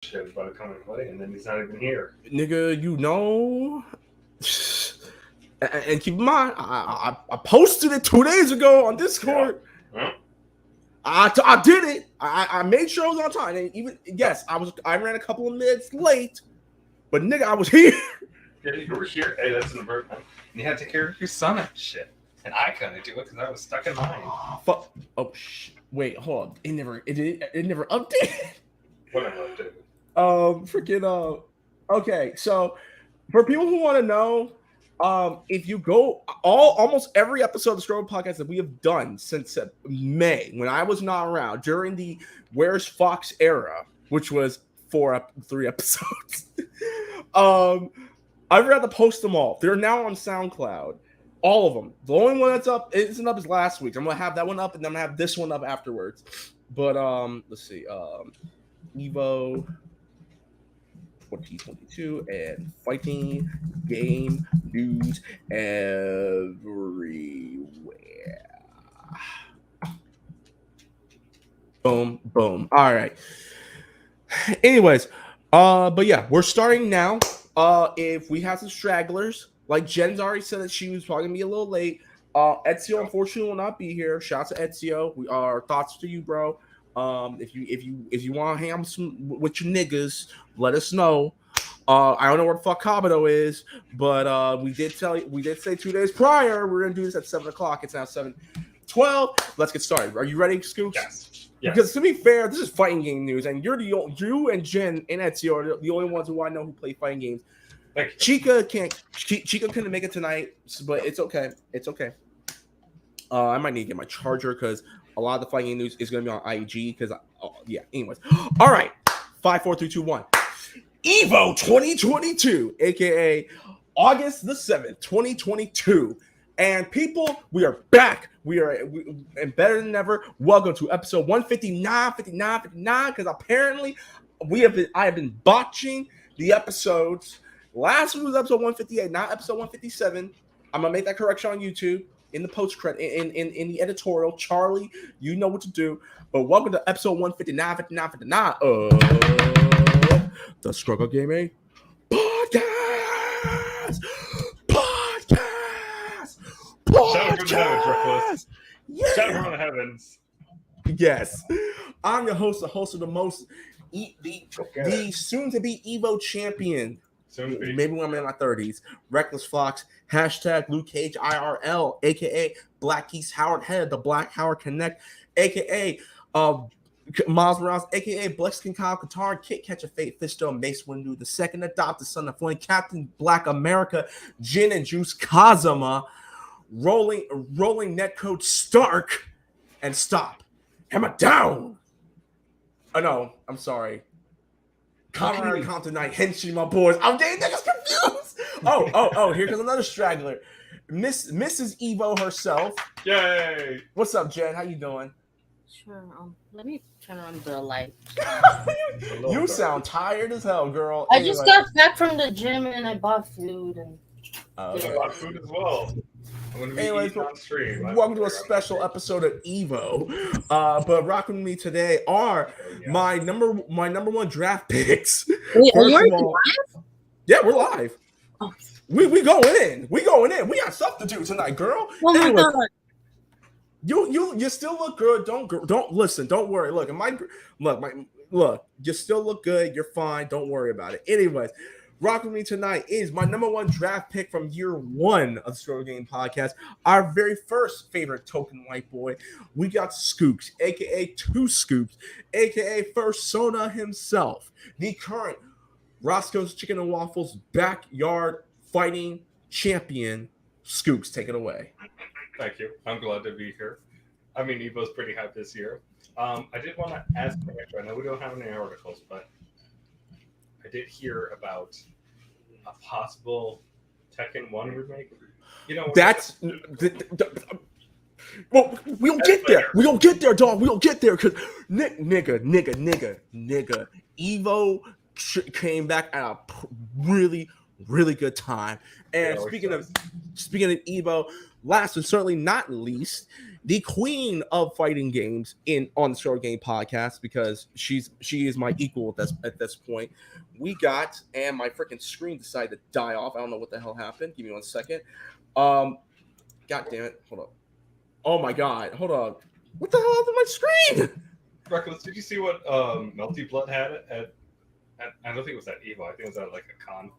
shit about coming to play, and then he's not even here. Nigga, and keep in mind, I posted it 2 days ago on Discord. Yeah. I did it. I made sure I was on time. And even yes, I ran a couple of minutes late, but nigga, I was here. Yeah, you were here. Hey, that's an improvement. And you had to take care of your son and shit. And I couldn't do it because I was stuck in mine. Fuck. Oh shit. Wait, hold on. It never updated. Whatever, dude. Freaking okay, so for people who want to know, if you go almost every episode of the Scrubclub podcast that we have done since May, when I was not around during the Where's Fox era, which was 3 episodes, I forgot to post them all. They're now on SoundCloud, all of them. The only one that's up isn't up is last week. I'm gonna have that one up, and then I'm gonna have this one up afterwards. But let's see, Evo 2022 and fighting game news everywhere. Boom, boom. All right. Anyways, but yeah, we're starting now. If we have some stragglers, like Jen's already said that she was probably gonna be a little late. Ezio unfortunately will not be here. Shout out to Ezio. Our thoughts to you, bro. If you want to hang out with your niggas, let us know. I don't know where the fuck Kabuto is, but we did say 2 days prior we're gonna do this at 7:00. It's now 7:12. Let's get started. Are you ready, Scoops? Yes. Because to be fair, this is fighting game news, and you and Jen and Ezio are the only ones who I know who play fighting games. Chica couldn't make it tonight, but it's okay. It's okay. I might need to get my charger because a lot of the fighting news is going to be on IG because, yeah, anyways. All right. 5, 4, 3, 2, 1. Evo 2022, a.k.a. August the 7th, 2022. And people, we are back. And better than ever. Welcome to episode 159, 59, because apparently I have been botching the episodes. Last week was episode 158, not episode 157. I'm going to make that correction on YouTube. In the post credit, in the editorial, Charlie, you know what to do. But welcome to episode 159, 59 of the Scrubclub Gaming Podcast. Shout out from the heavens. Yes, I'm your host, the host of the most, the soon-to-be Evo champion. Maybe when I'm in my 30s. Reckless Fox, hashtag Luke Cage IRL, aka Black Keys Howard Head, the Black Howard Connect, aka Miles Morales, aka Blexkin Kyle Katar, Kit Catcher Fate, Fisto, Mace Windu, the second adopted son of Flynn, Captain Black America, Jin and Juice Kazama, rolling netcode Stark, and stop. Hammer down. Oh no, I'm sorry. Comrade Compton Night, Henshin, my boys. I'm getting niggas confused. Oh, here comes another straggler. Mrs. Evo herself. Yay. What's up, Jen? How you doing? Sure. Let me turn on the light. You sound tired as hell, girl. I just got back from the gym and I bought food and I bought food as well. Anyways, welcome to a special episode of Evo. But rocking with me today are my number one draft picks. Wait, are you already live? Yeah, we're live. Oh. We going in. We got stuff to do tonight, girl. Oh my god. You still look good. Don't listen. Don't worry. Look, you still look good. You're fine. Don't worry about it. Anyways, rocking with me tonight is my number one draft pick from year 1 of the Scrubclub Game Podcast. Our very first favorite token white boy. We got Scoops, aka Two Scoops, aka Fursona himself, the current Roscoe's Chicken and Waffles backyard fighting champion. Scoops, take it away. Thank you. I'm glad to be here. I mean, Evo's pretty hyped this year. I did want to ask, I know we don't have any articles, but I did hear about a possible Tekken 1 remake. You know, that's well, we'll get there. We'll get there, dog. We'll get there because nigga. Evo came back at a really good time. And speaking of Evo, last and certainly not least, the queen of fighting games on the Short Game podcast, because she is my equal at this point. We got, and my freaking screen decided to die off. I don't know what the hell happened. Give me 1 second. God damn it. Hold up. Oh my god. Hold on. What the hell happened to my screen? Reckless, did you see what Melty Blood had at I don't think it was at Evo. I think it was at like a con.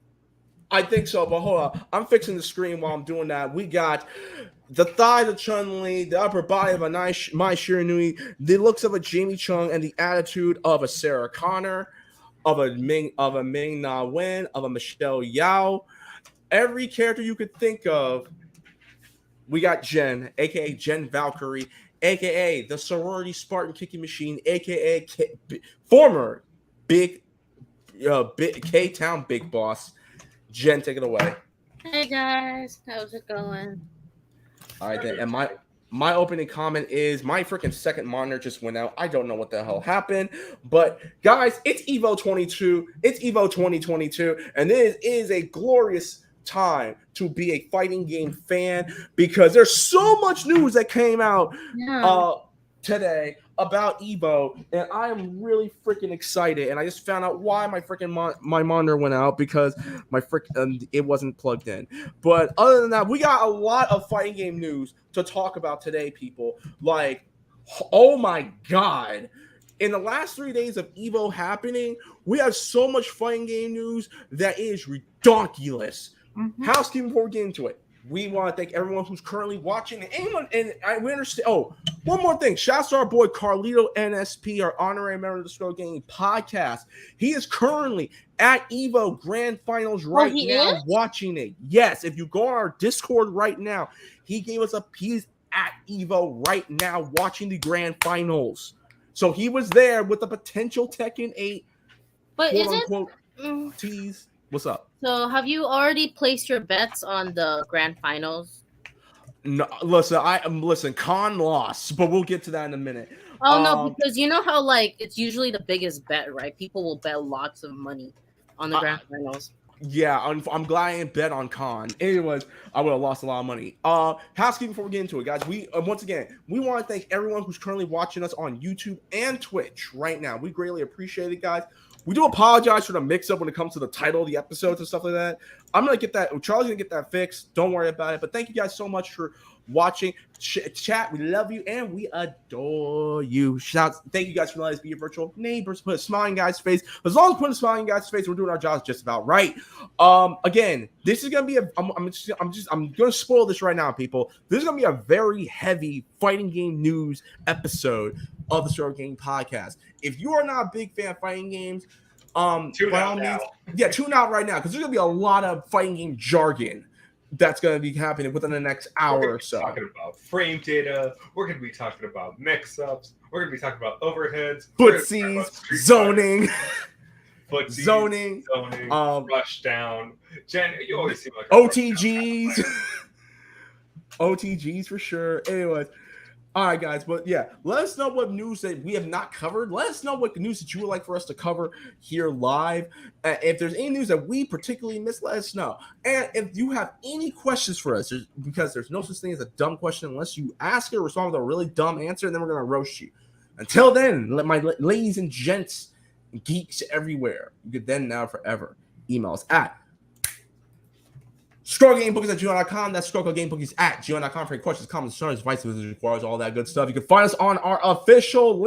I think so, but hold on. I'm fixing the screen while I'm doing that. We got the thighs of Chun-Li, the upper body of a nice Mai Shiranui, the looks of a Jamie Chung, and the attitude of a Sarah Connor, of a Ming Na Wen, of a Michelle Yao. Every character you could think of. We got Jen, aka Jen Valkyrie, aka the sorority Spartan kicking machine, aka former big K-Town big boss. Jen, take it away. Hey guys, how's it going? All right, then. And my opening comment is my freaking second monitor just went out. I don't know what the hell happened, but guys, it's Evo 22. It's Evo 2022, and this is a glorious time to be a fighting game fan, because there's so much news that came out today about Evo, and I am really freaking excited. And I just found out why my freaking my monitor went out, because my it wasn't plugged in. But other than that, we got a lot of fighting game news to talk about today, people. Like, oh my god. In the last 3 days of Evo happening, we have so much fighting game news that is ridiculous. Mm-hmm. Housekeeping before we get into it. We want to thank everyone who's currently watching, and anyone, we understand. Oh, one more thing. Shouts to our boy Carlito NSP, our honorary member of the Scrubclub Gaming podcast. He is currently at Evo Grand Finals right now, watching it. Yes, if you go on our Discord right now, he gave us he's at Evo right now watching the Grand Finals. So he was there with the potential Tekken 8 but quote unquote tease. What's up? So have you already placed your bets on the Grand Finals? No, listen, Khan lost, but we'll get to that in a minute. Oh no, because you know how like it's usually the biggest bet, right? People will bet lots of money on the Grand Finals. Yeah, I'm glad I didn't bet on Khan. Anyways, I would have lost a lot of money. Housekeeping before we get into it, guys. We once again, we want to thank everyone who's currently watching us on YouTube and Twitch right now. We greatly appreciate it, guys. We do apologize for the mix-up when it comes to the title of the episodes and stuff like that. I'm going to get that. Charlie's going to get that fixed. Don't worry about it. But thank you guys so much for watching. Chat, we love you and we adore you. Thank you guys for letting us be your virtual neighbors. Put a smiling guy's face. As long as putting a smiling guy's face, we're doing our jobs just about right. Again, this is going to be I'm going to spoil this right now, people. This is going to be a very heavy fighting game news episode of the Short Game podcast. If you are not a big fan of fighting games, tune out right now, because there's gonna be a lot of fighting game jargon that's gonna be happening within the next hour or so. Talking about frame data, we're gonna be talking about mix-ups, we're gonna be talking about overheads, footsies, zoning, rush down. Jen, you always seem like OTGs, OTGs for sure. Anyways. All right, guys, but yeah, let us know what news that we have not covered. Let us know what news that you would like for us to cover here live. If there's any news that we particularly missed, let us know. And if you have any questions for us, because there's no such thing as a dumb question unless you ask it or respond with a really dumb answer, and then we're going to roast you. Until then, my ladies and gents, geeks everywhere, you could then now forever email us at Scrubclubgamebookies@gmail.com. That's Scrubclubgamebookies at gmail.com for any questions, comments, concerns, advice, requires all that good stuff. You can find us on our official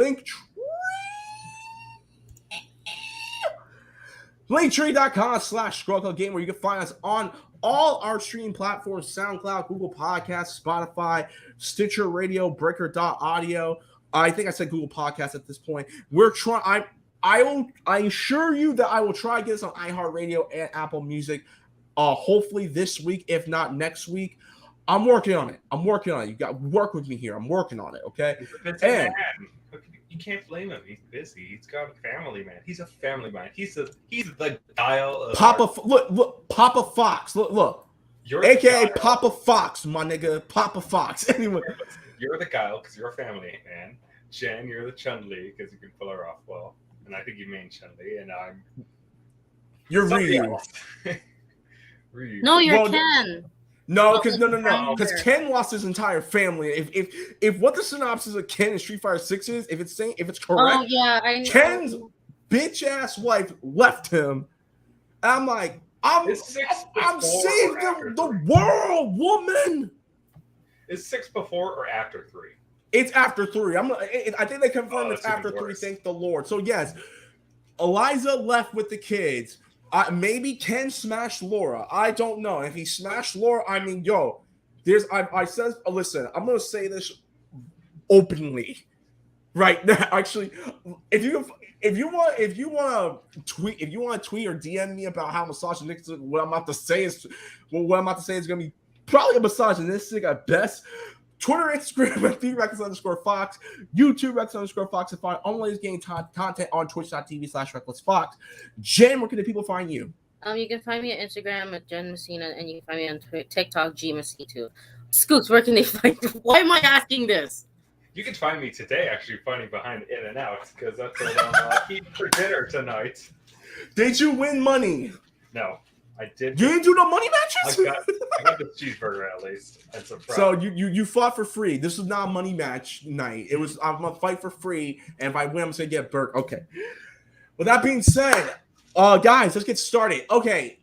linktree.com/Scrubclubgame, where you can find us on all our streaming platforms: SoundCloud, Google Podcasts, Spotify, Stitcher Radio, Breaker.audio. I think I said Google Podcasts at this point. We're trying. I assure you that I will try to get us on iHeartRadio and Apple Music. Hopefully this week, if not next week. I'm working on it. You got to work with me here. I'm working on it, okay? And you can't blame him. He's busy. He's got a family, man. He's a family man. He's the dial of look, Papa Fox. Look. You're AKA Papa Fox, my nigga. Papa Fox. Anyway. You're the guile because you're a family man. Jen, you're the Chun-Li because you can pull her off well. And I think you mean Chun-Li, and you're Ryu. No, you're Ken. No, because no, Oh. because Ken lost his entire family. If what the synopsis of Ken in Street Fighter 6 is, if it's correct, Oh yeah, I know. Ken's bitch ass wife left him. And I'm like, I'm saving the world, woman. Is 6 before or after 3? It's after 3. I think they confirmed it's after 3. Thank the Lord. So yes, Eliza left with the kids. Maybe Ken smashed Laura. I don't know. If he smashed Laura, I mean, yo, I said, listen, I'm gonna say this openly right now. Actually, if you want to tweet or DM me about how misogynistic what I'm about to say is gonna be probably a misogynistic at best. Twitter, Instagram at @Rex_Fox, YouTube Rex_Fox, and find Unreleased Game content on twitch.tv/RecklessFox. Jen, where can the people find you? You can find me on Instagram at Jen Messina, and you can find me on TikTok, G-Messina2. Scoops, where can they find you? Why am I asking this? You can find me today actually finding behind In and Out because that's what I'm eating for dinner tonight. Did you win money? No. I did. You didn't do no money matches? I got the cheeseburger at least. And some fries. So you fought for free. This was not a money match night. It was I'm gonna fight for free, and if I win, I'm gonna get Burke. Okay. With that being said, guys, let's get started. Okay,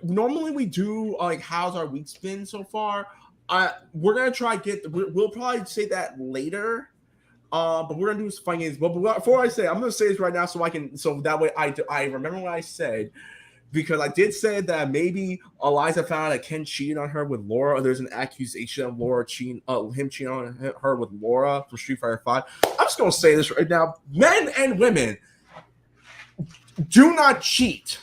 normally we do like how's our week's been so far. We're gonna try we'll probably say that later. But we're gonna do some fun games. But before I say, I'm gonna say this right now so that way I remember what I said. Because I did say that maybe Eliza found out that Ken cheated on her with Laura, or there's an accusation of him cheating on her with Laura for Street Fighter 5. I'm just gonna say this right now, men and women, do not cheat.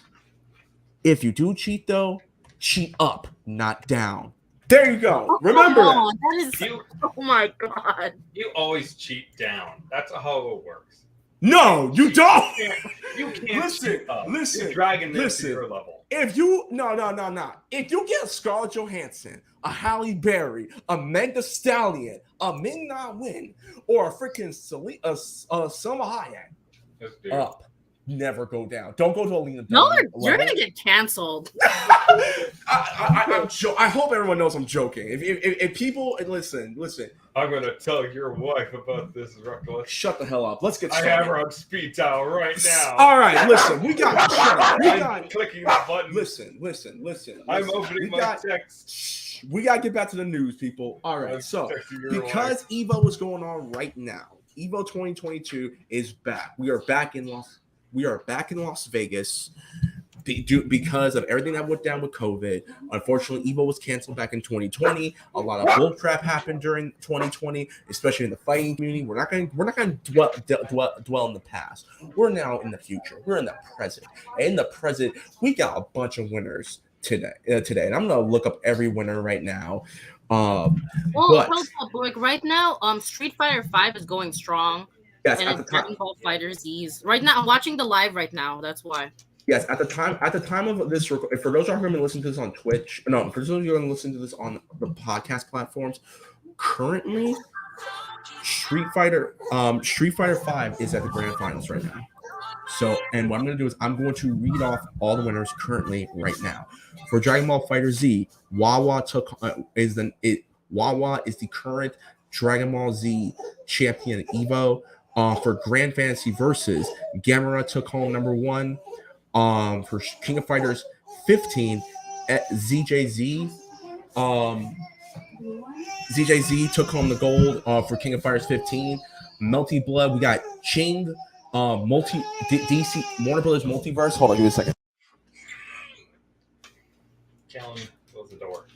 If you do cheat, though, cheat up, not down. There you go. Remember that. Oh my god. You always cheat down. That's how it works. No, you don't. You can't. Listen. You're dragging this to your level. If you If you get a Scarlett Johansson, a Halle Berry, a Meg Thee Stallion, a Ming Na Wen, or a freaking Selma Hayek, up, never go down. Don't go to Alina. No, you're gonna get canceled. I hope everyone knows I'm joking. If people listen. I'm gonna tell your wife about this, Reckless. Shut the hell up. Let's get started. I have her on speed dial right now. All right, listen. I'm clicking the button. Listen. I'm opening my text. We gotta get back to the news, people. All right, so because Evo is going on right now, Evo 2022 is back. We are back in Las Vegas. Because of everything that went down with COVID. Unfortunately, Evo was canceled back in 2020. A lot of bull crap happened during 2020, especially in the fighting community. We're not going to dwell in the past. We're now in the future. We're in the present. And in the present, we got a bunch of winners today. And I'm going to look up every winner right now. Like right now, Street Fighter 5 is going strong. Yes, and it's Dragon Ball Fighter Z's. Right now, I'm watching the live right now. That's why. Yes, at the time of this, for those who are going to listen to this on Twitch, for those of you who are going to listen to this on the podcast platforms, currently, Street Fighter 5 is at the grand finals right now. So, and what I'm going to do is I'm going to read off all the winners currently right now. For Dragon Ball Fighter Z, Wawa is the current Dragon Ball Z champion at Evo. For Grand Fantasy Versus, Gamera took home number 1. For King of Fighters 15, ZJZ took home the gold for King of Fighters 15. Melty Blood, we got Ching, DC Warner Brothers Multiverse. Hold on, give me a second. Callan, close the door.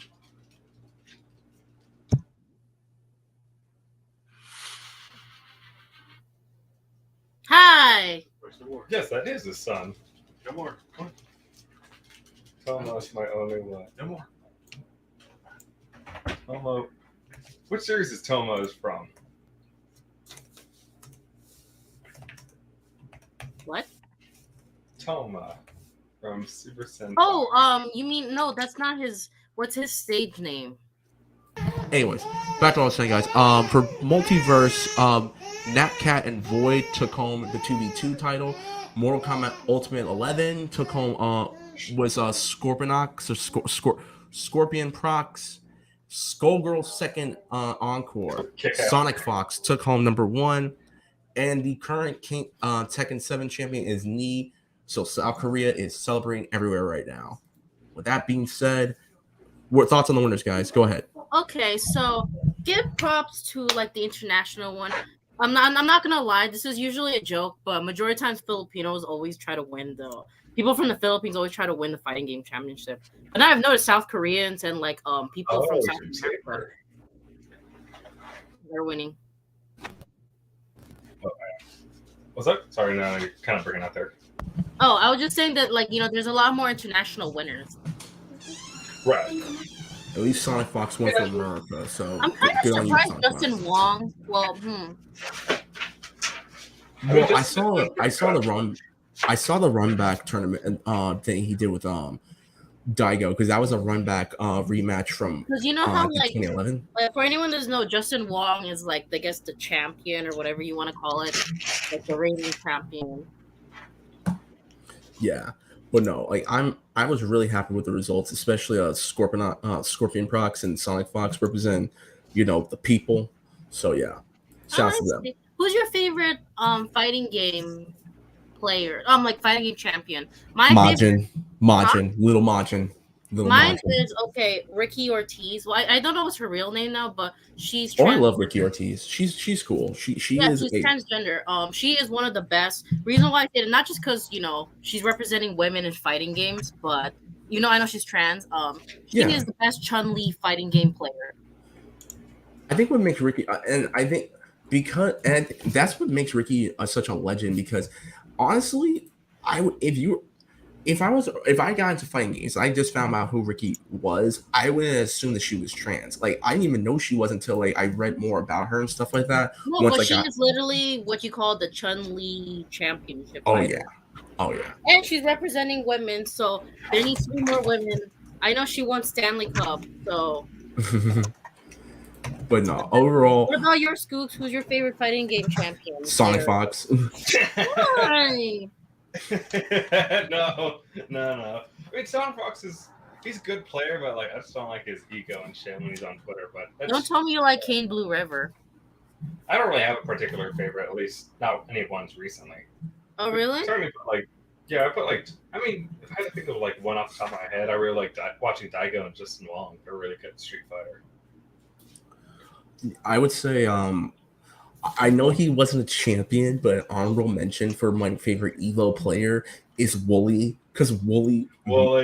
Hi. Yes, that is his son. No more. Tomo's my only one. No more. Tomo. Which series is Tomo's from? What? Toma from Super Sentai. Oh, you mean no? That's not his. What's his stage name? Anyways, back to what I was saying, guys. For Multiverse, Nat Cat and Void took home the 2v2 title. Mortal Kombat Ultimate 11 took home was Scorpionox or Scorpion Prox, Skullgirl second encore. Sonic Fox took home number 1, and the current Tekken 7 champion is Knee. So South Korea is celebrating everywhere right now. With that being said, what thoughts on the winners, guys? Go ahead. Okay, so give props to like the international one. I'm not gonna lie, this is usually a joke, but majority of times Filipinos always try to win people from the Philippines always try to win the fighting game championship. But now I've noticed South Koreans and like people from South America, they're winning. What's up? Sorry, no, you're kind of breaking out there. Oh, I was just saying that, like, there's a lot more international winners. Right. At least Sonic Fox won from America, so I'm kind of surprised Justin Wong. Well, Well, I saw the run back tournament thing he did with Daigo, because that was a run back rematch from because you know how like 2011. For anyone that doesn't know, Justin Wong is like I guess the champion or whatever you want to call it, like the reigning champion. Yeah, but no, like I was really happy with the results, especially Scorpion Prox and Sonic Fox represent the people. So yeah, shout out to them. Who's your favorite fighting game player? Like fighting game champion? Majin, Little Majin. Mine is Ricky Ortiz. Well, I don't know what's her real name now, but she's. I love Ricky Ortiz. She's cool. She's transgender. She is one of the best. Reason why I say it, not just because she's representing women in fighting games, but I know she's trans. She is the best Chun-Li fighting game player. I think what makes Ricky, and I think that's what makes Ricky such a legend. Because honestly, if I got into fighting games, I just found out who Ricky was, I would assume that she was trans. Like, I didn't even know she was until I read more about her and stuff like that. No, but she is literally what you call the Chun-Li championship. Oh yeah. And she's representing women, so there needs to be more women. I know she won Stanley Cup, so. But no, overall. What about your Scoops? Who's your favorite fighting game champion? Sonic Fox. Why? No. I mean, Sonic Fox he's a good player, but I just don't like his ego and shit when he's on Twitter. But don't tell me you like Kane Blue River. I don't really have a particular favorite, at least not any ones recently. Oh really? Certainly, I put I mean, if I had to think of one off the top of my head, I really like watching Daigo and Justin Wong. They're really good at Street Fighter. I would say I know he wasn't a champion, but an honorable mention for my favorite Evo player is Wooly, because Wooly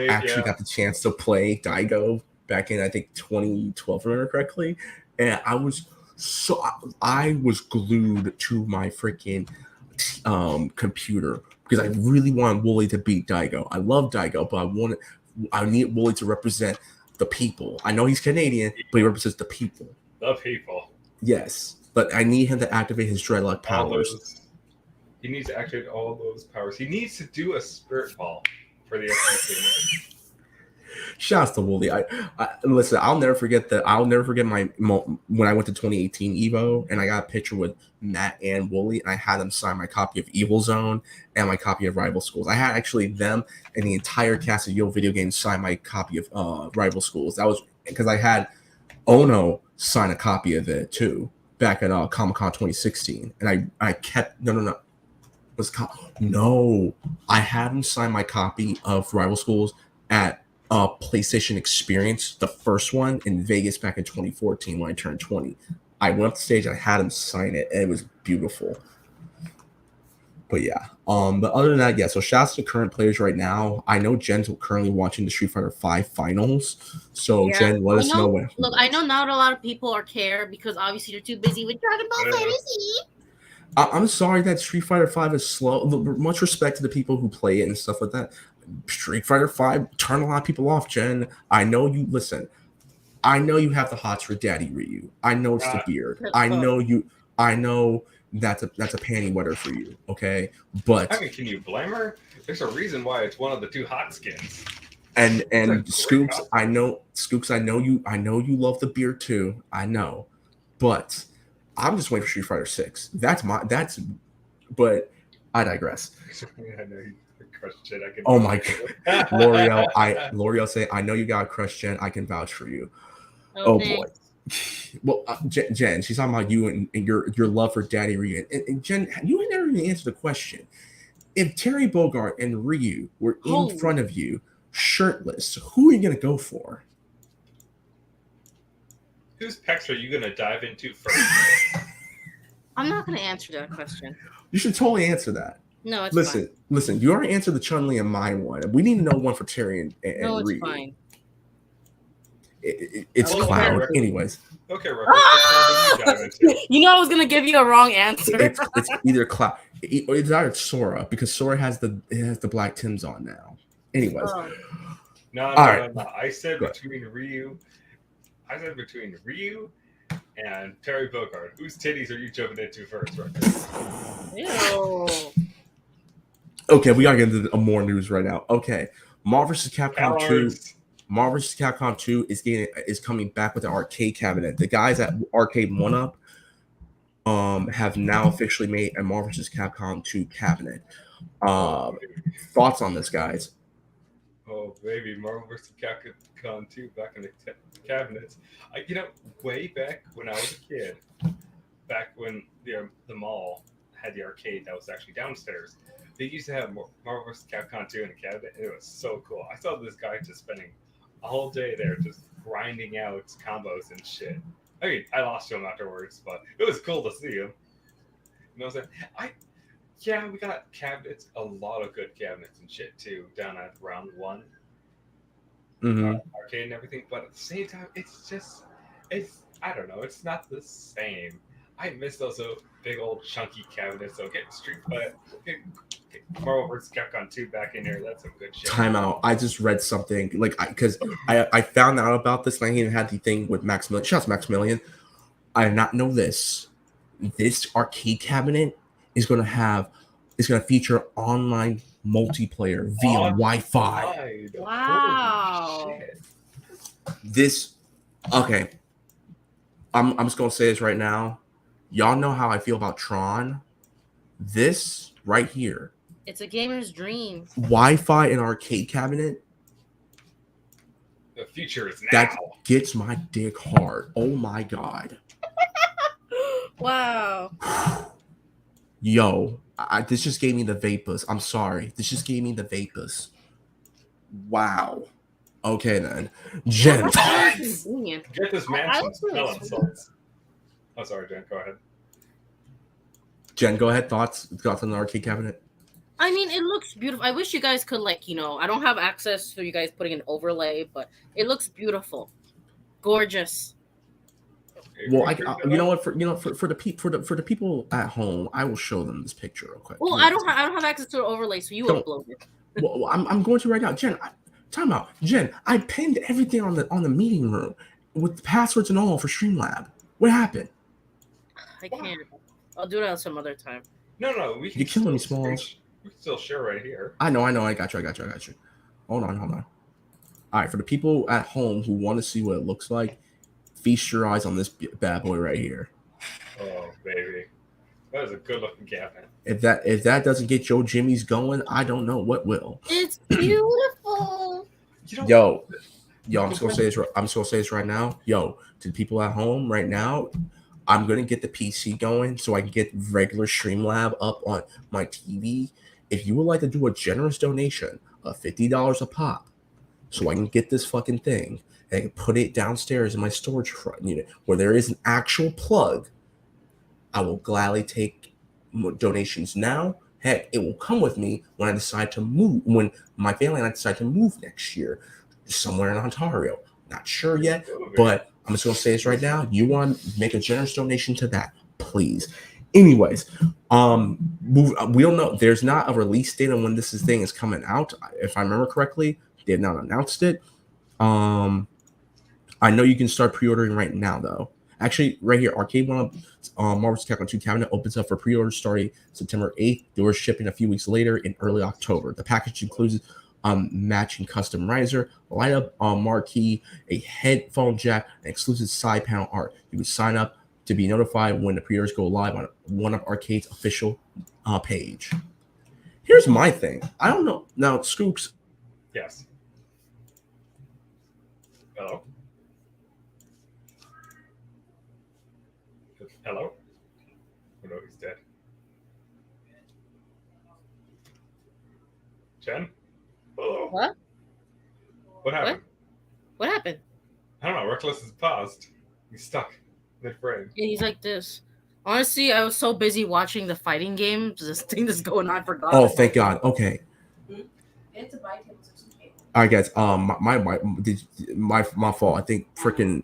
actually got the chance to play Daigo back in, I think, 2012, if I remember correctly. And I was glued to my freaking computer because I really wanted Wooly to beat Daigo. I love Daigo, but I need Wooly to represent the people. I know he's Canadian, but he represents the people. The people. Yes. But I need him to activate his dreadlock powers. He needs to activate all those powers. He needs to do a spirit ball for the FCC. Shouts to Wooly. I listen. I'll never forget my when I went to 2018 Evo and I got a picture with Matt and Wooly, and I had them sign my copy of Evil Zone and my copy of Rival Schools. I had actually them and the entire cast of Yo Video Games sign my copy of Rival Schools. That was because I had Ono sign a copy of it too. Back at Comic-Con 2016, and I kept I had him sign my copy of Rival Schools at PlayStation Experience, the first one in Vegas back in 2014 when I turned 20. I went up the stage and I had him sign it, and it was beautiful. But yeah, but other than that, so shouts to current players right now. I know Jen's currently watching the Street Fighter V finals, so Jen, let us know when. Look, I know not a lot of people care because obviously they're too busy with Dragon Ball Fantasy. I'm sorry that Street Fighter V is slow. Much respect to the people who play it and stuff like that. Street Fighter V turned a lot of people off, Jen. I know you listen. I know you have the hots for Daddy Ryu. I know it's the beard. I know that's a panty wetter for you, okay? But I mean, can you blame her? There's a reason why it's one of the two hot skins. And Scoops, I know you love the beard too. I know, but I'm just waiting for Street Fighter 6. But I digress. Yeah, I know you're crush Jen. I can. Oh my god, L'Oreal say, I know you got a crush, Jen. I can vouch for you. Oh boy. Well, Jen, she's talking about you and your love for Daddy Ryu. And Jen, you never even answered the question. If Terry Bogard and Ryu were in front of you, shirtless, who are you gonna go for? Whose pecs are you gonna dive into first? I'm not gonna answer that question. You should totally answer that. No, it's fine. Listen. You already answered the Chun-Li and mine one. We need to know one for Terry and no, it's Ryu. Fine. It's Cloud, anyways. Okay, you know I was gonna give you a wrong answer. It's either Cloud, it's either Sora, because Sora has the black Tims on now. Anyways, no. I said between Ryu and Terry Bogard. Whose titties are you jumping into first? Right? Ew. Okay, we gotta get into more news right now. Okay, Marvel vs. Capcom 2. Marvel vs. Capcom 2 is coming back with the arcade cabinet. The guys at Arcade 1-Up have now officially made a Marvel vs. Capcom 2 cabinet. Thoughts on this, guys? Oh baby, Marvel vs. Capcom 2 back in the cabinets. Way back when I was a kid, back when the mall had the arcade that was actually downstairs, they used to have Marvel vs. Capcom 2 in the cabinet, and it was so cool. I saw this guy just spending a whole day there just grinding out combos and shit. I mean, I lost to him afterwards, but it was cool to see him. You know what I'm saying? We got cabinets, a lot of good cabinets and shit too, down at round 1. Arcade and everything, but at the same time, it's I don't know, it's not the same. I miss those big old chunky cabinets. So get Marvel vs. Capcom 2 back in here. That's some good shit. Time out. I just read something because I found out about this. And I even had the thing with Maximilian. Shouts Maximilian. I did not know this. This arcade cabinet is going to feature online multiplayer via Wi-Fi. Wow. Okay. I'm just going to say this right now. Y'all know how I feel about Tron. This right here. It's a gamer's dream. Wi-Fi and arcade cabinet. The future is now. That gets my dick hard. Oh my god. Wow. Yo, this just gave me the vapors. I'm sorry. This just gave me the vapors. Wow. Okay then. Jen. Get this man some spell insults. Oh, sorry, Jen. Go ahead. Jen, go ahead. Thoughts on the arcade cabinet? I mean, it looks beautiful. I wish you guys could, I don't have access to you guys putting an overlay, but it looks beautiful, gorgeous. Well, you know what? For the people at home, I will show them this picture real quick. Well, I don't have access to an overlay, so you upload it. Well, I'm going to right now, Jen. Time out, Jen. I pinned everything on the meeting room with the passwords and all for Streamlab. What happened? I can't. I'll do it some other time. No, we can. You're killing me, Smalls. We can still share right here. I know. I got you. Hold on. All right, for the people at home who want to see what it looks like, feast your eyes on this bad boy right here. Oh, baby. That is a good-looking cabinet. If that doesn't get your Jimmy's going, I don't know what will. It's beautiful. Yo, I'm just gonna say this right now. Yo, to the people at home right now, I'm gonna get the PC going so I can get regular Streamlab up on my TV. If you would like to do a generous donation of $50 a pop, so I can get this fucking thing and I can put it downstairs in my storage unit where there is an actual plug, I will gladly take donations now. Heck, it will come with me when I decide to move, when my family and I decide to move next year somewhere in Ontario. Not sure yet, but I'm just going to say this right now. You want to make a generous donation to that, please. Anyways, we don't know. There's not a release date on when this thing is coming out. If I remember correctly, they have not announced it. I know you can start pre-ordering right now, though. Actually, right here, Arcade 1-Up Marvel's Capcom 2 cabinet opens up for pre-order starting September 8th. They were shipping a few weeks later in early October. The package includes matching custom riser, light-up marquee, a headphone jack, and exclusive side panel art. You can sign up to be notified when the pre-orders go live on 1-Up Arcade's official page. Here's my thing. I don't know. Now, Scoops. Yes. Hello? Hello? Oh no, he's dead. Jen? Hello? What? What happened? What happened? I don't know. Reckless is paused. He's stuck mid-frame. Yeah, he's like this. Honestly, I was so busy watching the fighting game. This thing that's going on, I forgot. Oh, thank God. Okay. All right, guys. My fault. I think freaking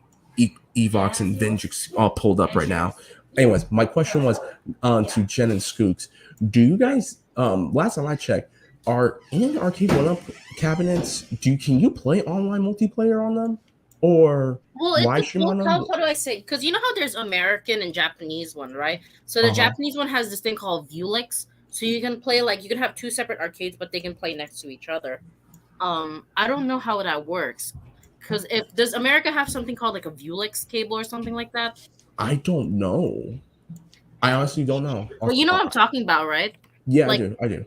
Evox and Vengeance pulled up right now. Anyways, my question was to Jen and Scoops. Do you guys last time I checked, are in Arcade 1-Up cabinets, can you play online multiplayer on them? Or live stream on them? How do I say? Because you know how there's American and Japanese one, right? So the Japanese one has this thing called Vuelix. So you can play you can have two separate arcades, but they can play next to each other. I don't know how that works. Because does America have something called like a Vuelix cable or something like that? I don't know. I honestly don't know. Well, you know what I'm talking about, right? Yeah, I do.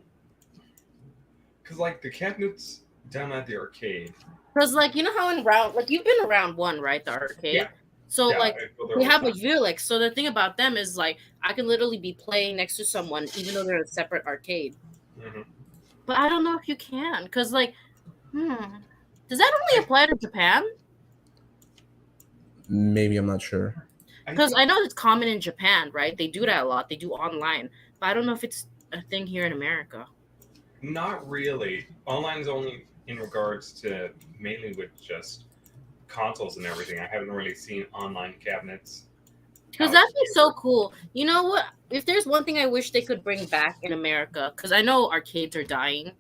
Because the cabinets down at the arcade. Because you know how in round you've been around one, right? The arcade. Yeah. So we have a Vuelix. So the thing about them is I can literally be playing next to someone even though they're a separate arcade. Mm-hmm. But I don't know if you can, because does that only apply to Japan? Maybe, I'm not sure. Because I know it's common in Japan, right? They do that a lot. They do online, but I don't know if it's a thing here in America. Not really. Online is only in regards to mainly with just consoles and everything. I haven't really seen online cabinets. Because that'd be so cool. You know what? If there's one thing I wish they could bring back in America, because I know arcades are dying,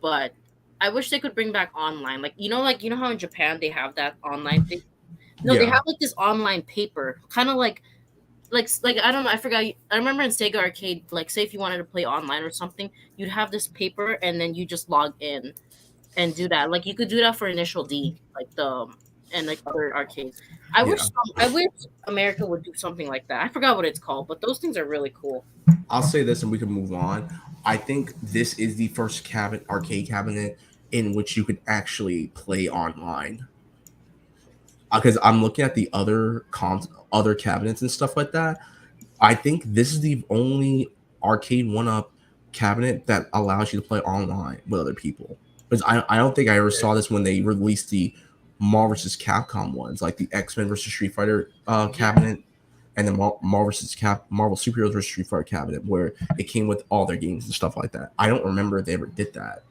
but I wish they could bring back online. You know how in Japan they have that online thing. No, they have this online paper, kind of like I don't know. I forgot. I remember in Sega Arcade, say if you wanted to play online or something, you'd have this paper and then you just log in and do that. You could do that for Initial D, and other arcades. I wish America would do something like that. I forgot what it's called, but those things are really cool. I'll say this and we can move on. I think this is the first arcade cabinet in which you could actually play online. Because I'm looking at the other cabinets and stuff like that. I think this is the only Arcade 1-Up cabinet that allows you to play online with other people. Because I don't think I ever saw this when they released the Marvel vs. Capcom ones, like the X-Men versus Street Fighter cabinet, and the Marvel Superheroes versus Street Fighter cabinet, where it came with all their games and stuff like that. I don't remember if they ever did that.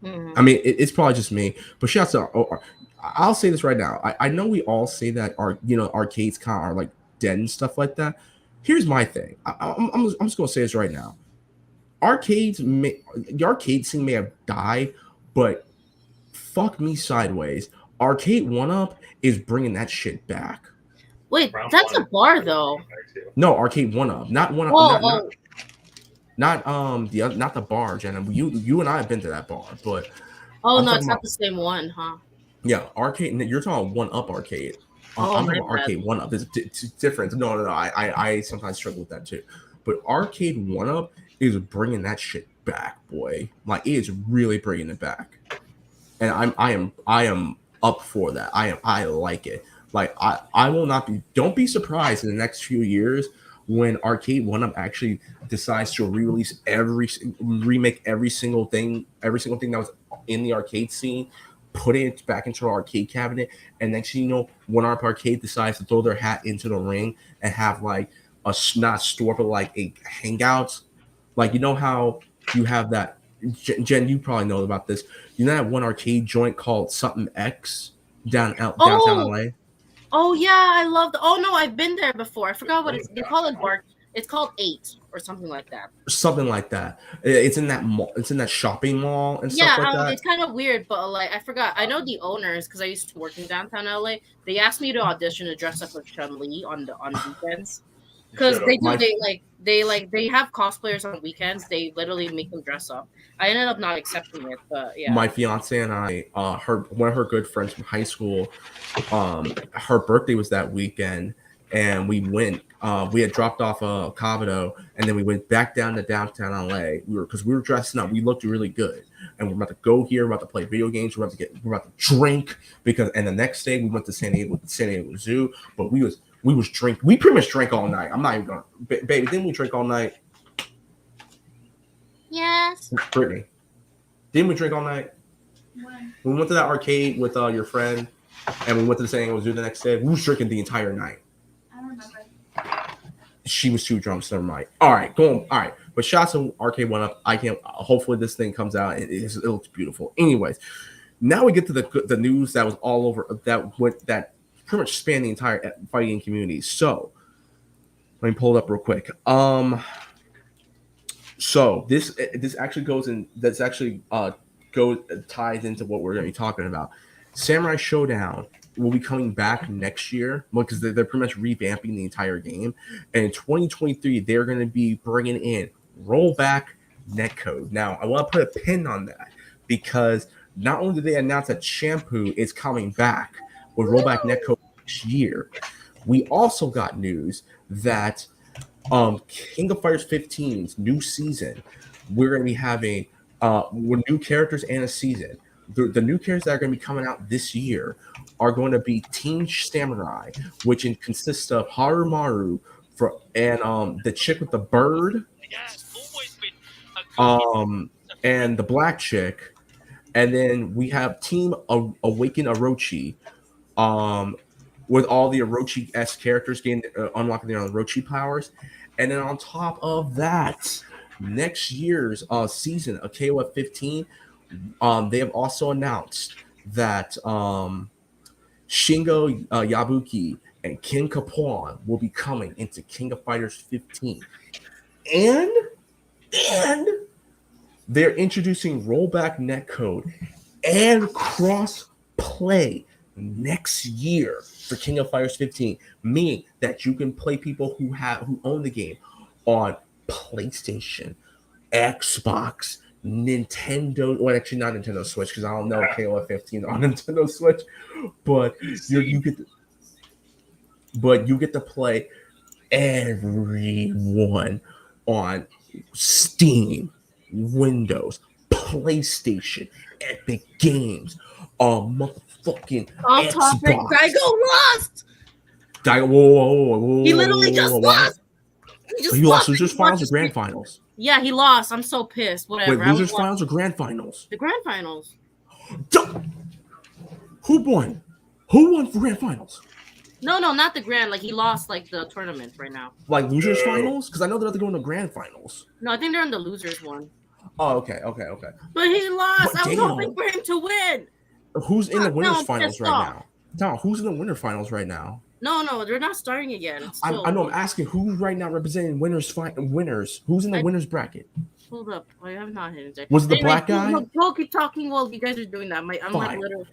Mm-hmm. I mean, it's probably just me, but shouts out. I'll say this right now. I know we all say that arcades kind of are dead and stuff like that. Here's my thing. I'm just gonna say this right now. The arcade scene may have died, but fuck me sideways. Arcade 1-Up is bringing that shit back. Wait, that's a bar though. No, Arcade 1-Up, not 1-Up. Not the bar, Jenna. You and I have been to that bar, but no, it's not the same one, huh? Yeah, arcade. You're talking 1-Up arcade. I'm talking Arcade 1-Up. It's different. No. I sometimes struggle with that too. But Arcade 1-Up is bringing that shit back, boy. It is really bringing it back, and I am up for that. I like it. I will not be. Don't be surprised in the next few years when Arcade 1-Up actually decides to remake every single thing that was in the arcade scene, put it back into our arcade cabinet, and next thing you know, 1-Up Arcade decides to throw their hat into the ring and have not a store but a hangout. You know how you have that, Jen, you probably know about this. You know that one arcade joint called something X downtown LA? Oh yeah, I love the. Oh no, I've been there before. I forgot what they call it. Bar. It's called 8 or something like that. Something like that. It's in that mall. It's in that shopping mall and stuff like that. It's kind of weird, but I forgot. I know the owners because I used to work in downtown LA. They asked me to audition to dress up as Chun-Li on weekends because they have cosplayers on weekends. They literally make them dress up. I ended up not accepting it, but yeah. My fiance and I, one of her good friends from high school, her birthday was that weekend, and we went We had dropped off Cabo, and then we went back down to downtown LA. We were dressing up. We looked really good, and we're about to go here. We're about to play video games. We're about to drink and the next day we went to San Diego Zoo. But we was drink. We pretty much drank all night. I'm not even gonna, baby. Didn't we drink all night? Yes. Brittany, didn't we drink all night? When we went to that arcade with your friend, and we went to the San Diego Zoo the next day. We was drinking the entire night. I don't remember. She was too drunk, so never mind. All right, go on. All right, but shots of arcade went up. I can't. Hopefully, this thing comes out. It looks beautiful. Anyways, now we get to the news that was all over that pretty much spanned the entire fighting community. So let me pull it up real quick. So this actually goes in. That's actually ties into what we're going to be talking about. Samurai Showdown will be coming back next year because they're pretty much revamping the entire game. And in 2023, they're going to be bringing in rollback netcode. Now, I want to put a pin on that because not only did they announce that Shampoo is coming back with rollback netcode next year, we also got news that King of Fighters 15's new season, we're going to be having with new characters and a season. The new characters that are going to be coming out this year are going to be Teen Samurai, which consists of Harumaru and the chick with the bird, and the black chick, and then we have Team Awaken Orochi, with all the Orochi-esque characters getting unlocking their Orochi powers, and then on top of that, next year's season of KOF 15. They have also announced that Shingo Yabuki and King Kapuan will be coming into King of Fighters 15. And they're introducing rollback netcode and cross-play next year for King of Fighters 15, meaning that you can play people who own the game on PlayStation, Xbox, Nintendo. Well, actually not Nintendo Switch because I don't know KOF 15 on Nintendo Switch, but you get to play everyone on Steam, Windows, PlayStation, Epic Games, motherfucking Off topic, Xbox. Daigo lost. Whoa. He literally just lost. He lost losers finals or grand finals? Yeah, he lost. I'm so pissed. Whatever. Wait, losers finals or grand finals? The grand finals. Who won? Who won for grand finals? No, not the grand. Like he lost like the tournament right now. Like losers finals? Because I know they're about to go into grand finals. No, I think they're in the losers one. Oh, okay. But he lost. But I was hoping for him to win. Who's in the winners I'm finals pissed right off. now? No, who's in the winners finals right now? No, they're not starting again. I know. I'm asking who's right now representing winners. Who's in the winners bracket? Hold up, I have not hit it. Was it the black guy? Go keep talking while you guys are doing that. I'm like literally.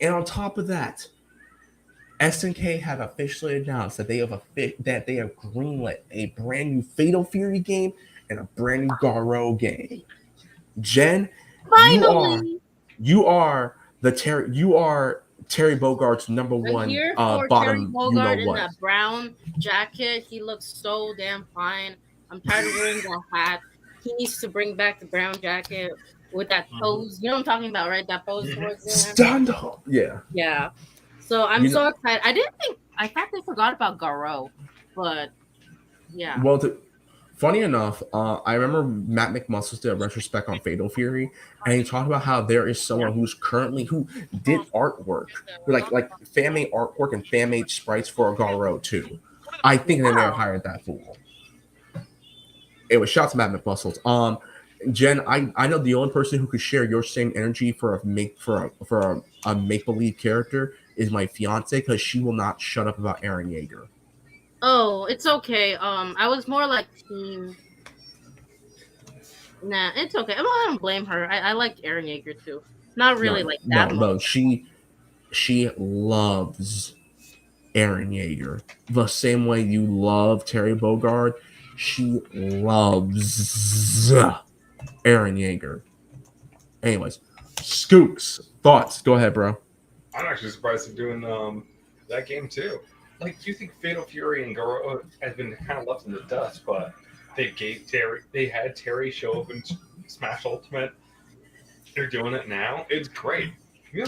And on top of that, SNK have officially announced that they have greenlit a brand new Fatal Fury game and a brand new Garo game. Jen, Finally, you are Terry Bogart's number one bottom. Terry Bogard you know in that brown jacket. He looks so damn fine. I'm tired of wearing that hat. He needs to bring back the brown jacket with that pose. You know what I'm talking about, right? That pose towards him. Stand up. Yeah. Yeah. So I'm so excited. I thought they forgot about Garo, but yeah. Well, funny enough, I remember Matt McMuscles did a retrospect on Fatal Fury, and he talked about how there is someone who did artwork, like fan-made artwork and fan-made sprites for Garo too. I think they may have hired that fool. It was shots Matt McMuscles. Jen, I know the only person who could share your same energy for a make-believe character is my fiance, because she will not shut up about Eren Yeager. Oh, it's okay. I was more like team. Nah, it's okay. I don't blame her. I like Eren Yeager too. Not really like that. No, she loves Eren Yeager the same way you love Terry Bogard. She loves Eren Yeager. Anyways, Skooks, thoughts? Go ahead, bro. I'm actually surprised they're doing that game too. like you think Fatal Fury and Goro has been kind of left in the dust, but they had Terry show up in Smash Ultimate. They're doing it now. It's great.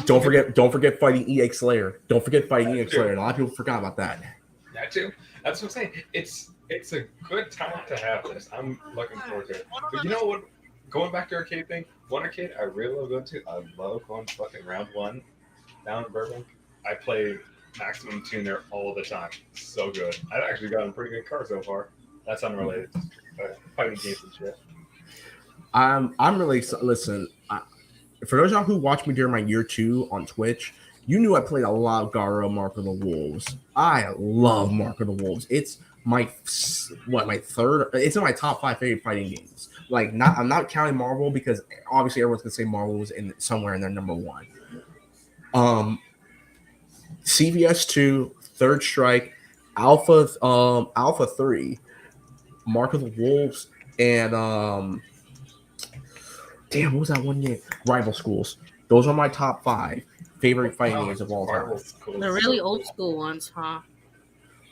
Don't forget fighting EX Slayer. Don't forget fighting EX Slayer. A lot of people forgot about that. That too. That's what I'm saying. It's a good time to have this. I'm looking forward to it. But you know what? Going back to arcade thing, one arcade I really love going to. I love going to fucking round one down in Burbank. I play Maximum Tune there all the time. So good. I've actually gotten a pretty good car so far. That's unrelated to fighting games and shit. I'm really excited. Listen, for those of y'all who watched me during my year 2 on Twitch, you knew I played a lot of Garo Mark of the Wolves. I love Mark of the Wolves. It's my third. It's in my top 5 favorite fighting games. Like, I'm not counting Marvel because obviously everyone's gonna say Marvel was in somewhere in their number 1. CVS 2, Third Strike, Alpha 3, Mark of the Wolves, and damn, what was that one game? Rival Schools. Those are my top 5 favorite fighting games of all time. The really old school ones, huh?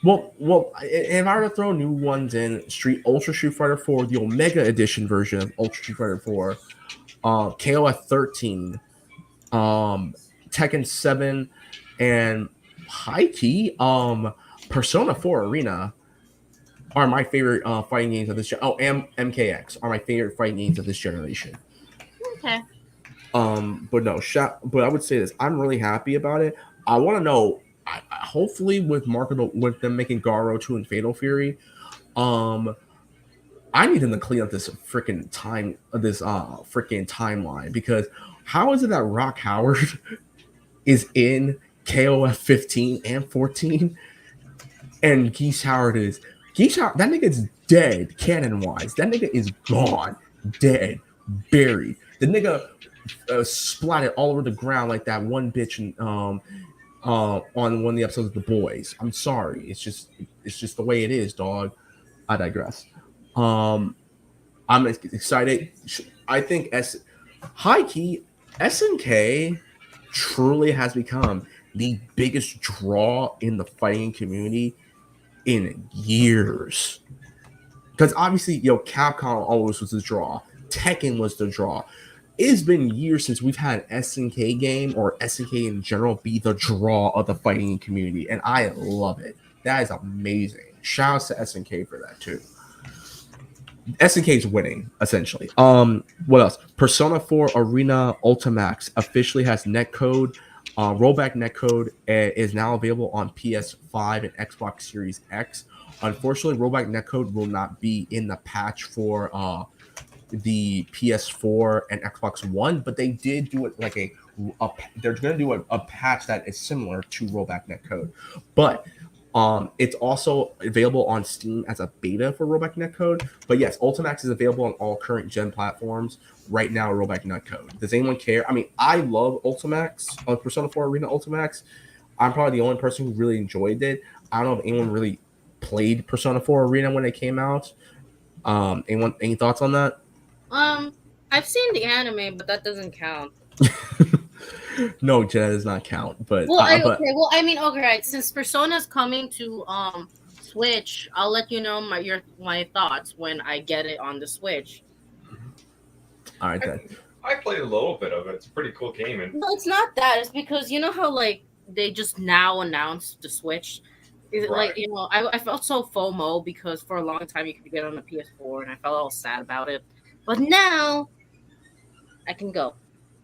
Well, if I were to throw new ones in, Ultra Street Fighter 4, the Omega Edition version of Ultra Street Fighter 4, KOF 13, Tekken 7, and high key, Persona 4 Arena are my favorite fighting games of this. MKX are my favorite fighting games of this generation. Okay. But I would say this. I'm really happy about it. I want to know. Hopefully, with them making Garo 2 and Fatal Fury, I need them to clean up this freaking timeline, because how is it that Rock Howard is in KOF 15 and 14, and Geese Howard that nigga's dead canon wise. That nigga is gone, dead, buried. The nigga splatted all over the ground like that one bitch on one of the episodes of The Boys. I'm sorry. It's just the way it is, dog. I digress. I'm excited. I think high key SNK truly has become the biggest draw in the fighting community in years. Because obviously, Capcom always was the draw. Tekken was the draw. It's been years since we've had SNK game or SNK in general be the draw of the fighting community, and I love it. That is amazing. Shouts to SNK for that too. SNK's winning essentially. What else? Persona 4 Arena Ultimax officially has netcode. Rollback netcode is now available on PS5 and Xbox Series X. Unfortunately, rollback netcode will not be in the patch for the PS4 and Xbox One, but they did do it like they're going to do a patch that is similar to rollback netcode. But it's also available on Steam as a beta for rollback netcode. But yes, Ultimax is available on all current gen platforms right now. Rollback netcode. Does anyone care? I mean, I love Ultimax on Persona 4 Arena Ultimax. I'm probably the only person who really enjoyed it. I don't know if anyone really played Persona 4 Arena when it came out. Any thoughts on that? I've seen the anime, but that doesn't count. No, Jenna does not count. But right. Since Persona's coming to Switch, I'll let you know my thoughts when I get it on the Switch. All right, then. I played a little bit of it. It's a pretty cool game. No, it's not that. It's because you know how they just now announced the Switch. Right. I felt so FOMO because for a long time you could get on the PS4, and I felt all sad about it. But now I can go.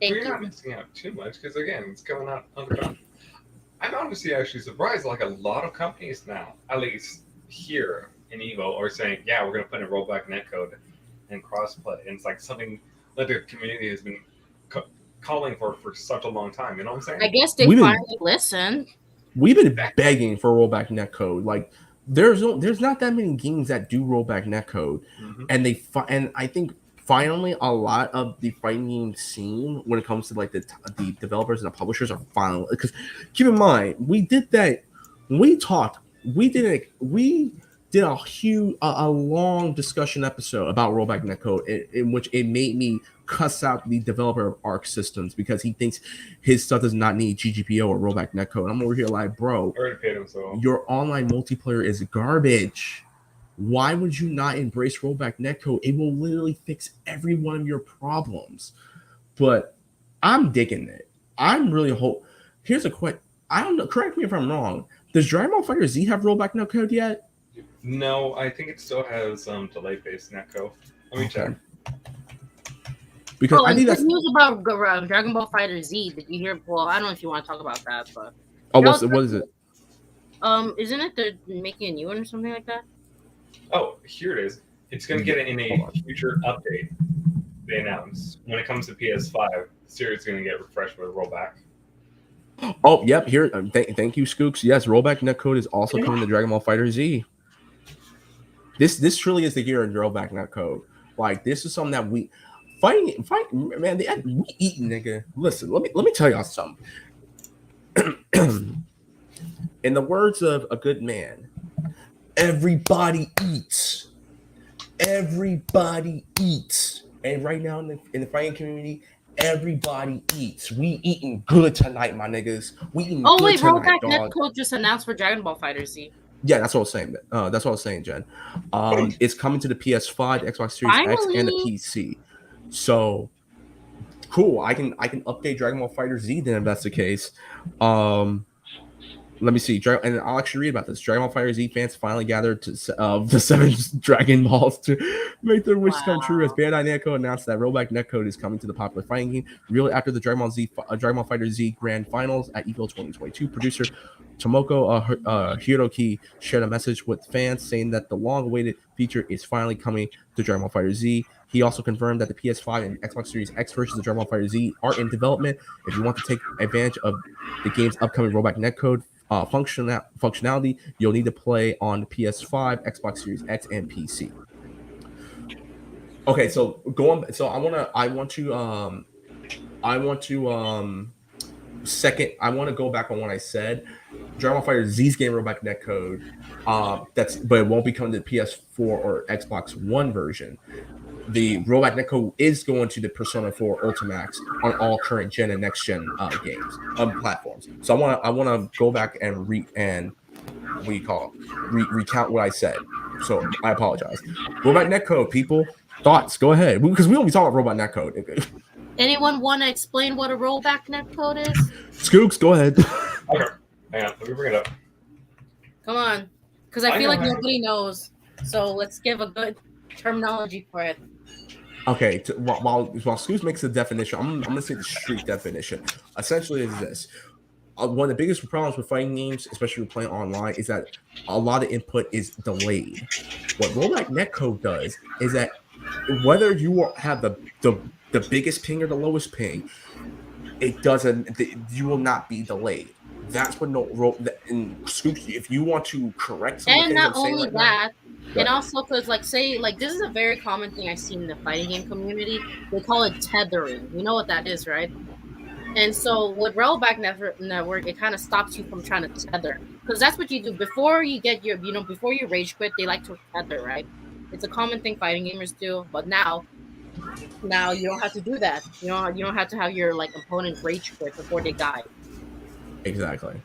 You're not missing out too much because again, it's coming out underground. I'm honestly actually surprised. Like a lot of companies now, at least here in Evo, are saying, "Yeah, we're going to put in rollback netcode and crossplay." And it's like something that the community has been calling for such a long time. You know what I'm saying? I guess they finally listened. We've been begging for rollback netcode. Like there's not that many games that do rollback netcode, and I think finally a lot of the fighting game scene when it comes to like the developers and the publishers are finally, because keep in mind we did that when we talked. We did did a long discussion episode about rollback netcode in which it made me cuss out the developer of Arc Systems because he thinks his stuff does not need GGPO or rollback netcode. I'm over here like, bro, I already paid him, so your online multiplayer is garbage. Why would you not embrace rollback netcode? It will literally fix every one of your problems. But I'm digging it. I'm really Here's a question. I don't know. Correct me if I'm wrong. Does Dragon Ball Fighter Z have rollback netcode yet? no, I think it still has delay-based netcode. Let me check. Because I think that's that's news about Dragon Ball Fighter Z. Did you hear? Well, I don't know if you want to talk about that, but what is it? Isn't it they're making a new one or something like that? Oh, here it is. It's going to get it in a future update. They announced when it comes to PS5, the series is going to get refreshed with rollback. Oh, yep. Here, thank you, Skooks. Yes, rollback netcode is also coming to Dragon Ball Fighter Z. This truly is the year of rollback netcode. Like, this is something that we fight, man. We eat, nigga. Listen, let me tell y'all something. In the words of a good man, everybody eats. Everybody eats. And right now in the fighting community, everybody eats. We eating good tonight, my niggas. We eating good tonight, rollback dog. netcode just announced for Dragon Ball Fighter Z. Yeah, that's what I was saying. That's what I was saying, Jen. It's coming to the PS5, the Xbox Series X, and the PC. So cool. I can update Dragon Ball Fighter Z then if that's the case. Let me see. And I'll actually read about this. Dragon Ball Fighter Z fans finally gathered to the 7 Dragon Balls to make their wishes come true as Bandai Namco announced that rollback netcode is coming to the popular fighting game. Really, after the Dragon Ball Fighter Z Grand Finals at EVO 2022, producer Tomoko Hiroki shared a message with fans saying that the long-awaited feature is finally coming to Dragon Ball Fighter Z. He also confirmed that the PS5 and Xbox Series X versions of Dragon Ball Fighter Z are in development. If you want to take advantage of the game's upcoming rollback netcode functionality, you'll need to play on the PS5, Xbox Series X, and PC. Okay, so I want to go back on what I said. Dragon Ball Fighter Z's game rollback netcode, but it won't be coming to the PS4 or Xbox One version. The rollback netcode is going to the Persona 4 Ultimax on all current gen and next gen games platforms. So I want to go back and recount what I said. So I apologize. Rollback netcode, people, thoughts? Go ahead, because we don't be talking about rollback netcode. Anyone want to explain what a rollback netcode is? Skooks, go ahead. Okay, hang on, let me bring it up. Come on, because I feel like nobody knows. So let's give a good terminology for it. Okay, while Scoops makes a definition, I'm going to say the street definition. Essentially, is this. One of the biggest problems with fighting games, especially when playing online, is that a lot of input is delayed. What rollback netcode does is that whether you have the biggest ping or the lowest ping, you will not be delayed. That's what Scoops, if you want to correct some and things not I'm saying only right that, now, and also because this is a very common thing I've seen in the fighting game community. They call it tethering. You know what that is, right? And so with rollback network, it kind of stops you from trying to tether, because that's what you do before you get before you rage quit. They like to tether, right? It's a common thing fighting gamers do, but now you don't have to do that. You don't have to have your opponent rage quit before they die. Exactly.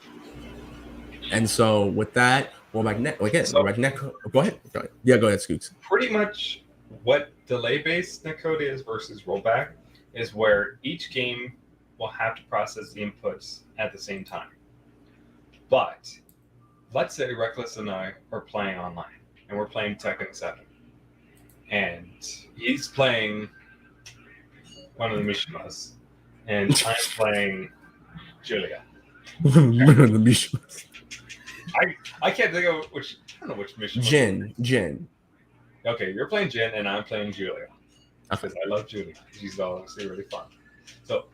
And so with that, rollback netcode. Go ahead. Yeah, go ahead, Scoots. Pretty much what delay-based netcode is versus rollback is where each game will have to process the inputs at the same time. But let's say Reckless and I are playing online, and we're playing Tekken 7, and he's playing one of the Mishimas, and I'm playing Julia. The Mishimas. I can't think of which. I don't know which Mishima. Jin. Okay, you're playing Jin, and I'm playing Julia. Because I love Julia. She's honestly really fun. So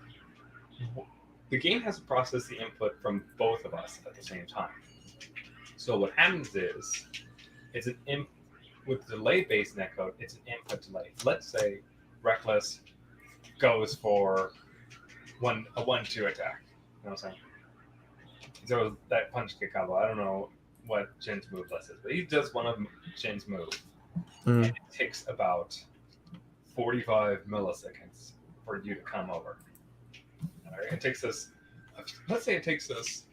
the game has to process the input from both of us at the same time. So what happens is, with delay-based netcode, it's an input delay. Let's say Reckless goes for a 1-2 attack. You know what I'm saying? So that punch kick combo. I don't know what Jin's move list is, but he does one of Jin's moves, Mm. and it takes about 45 milliseconds for you to come over. All right, it takes us. Let's say it takes us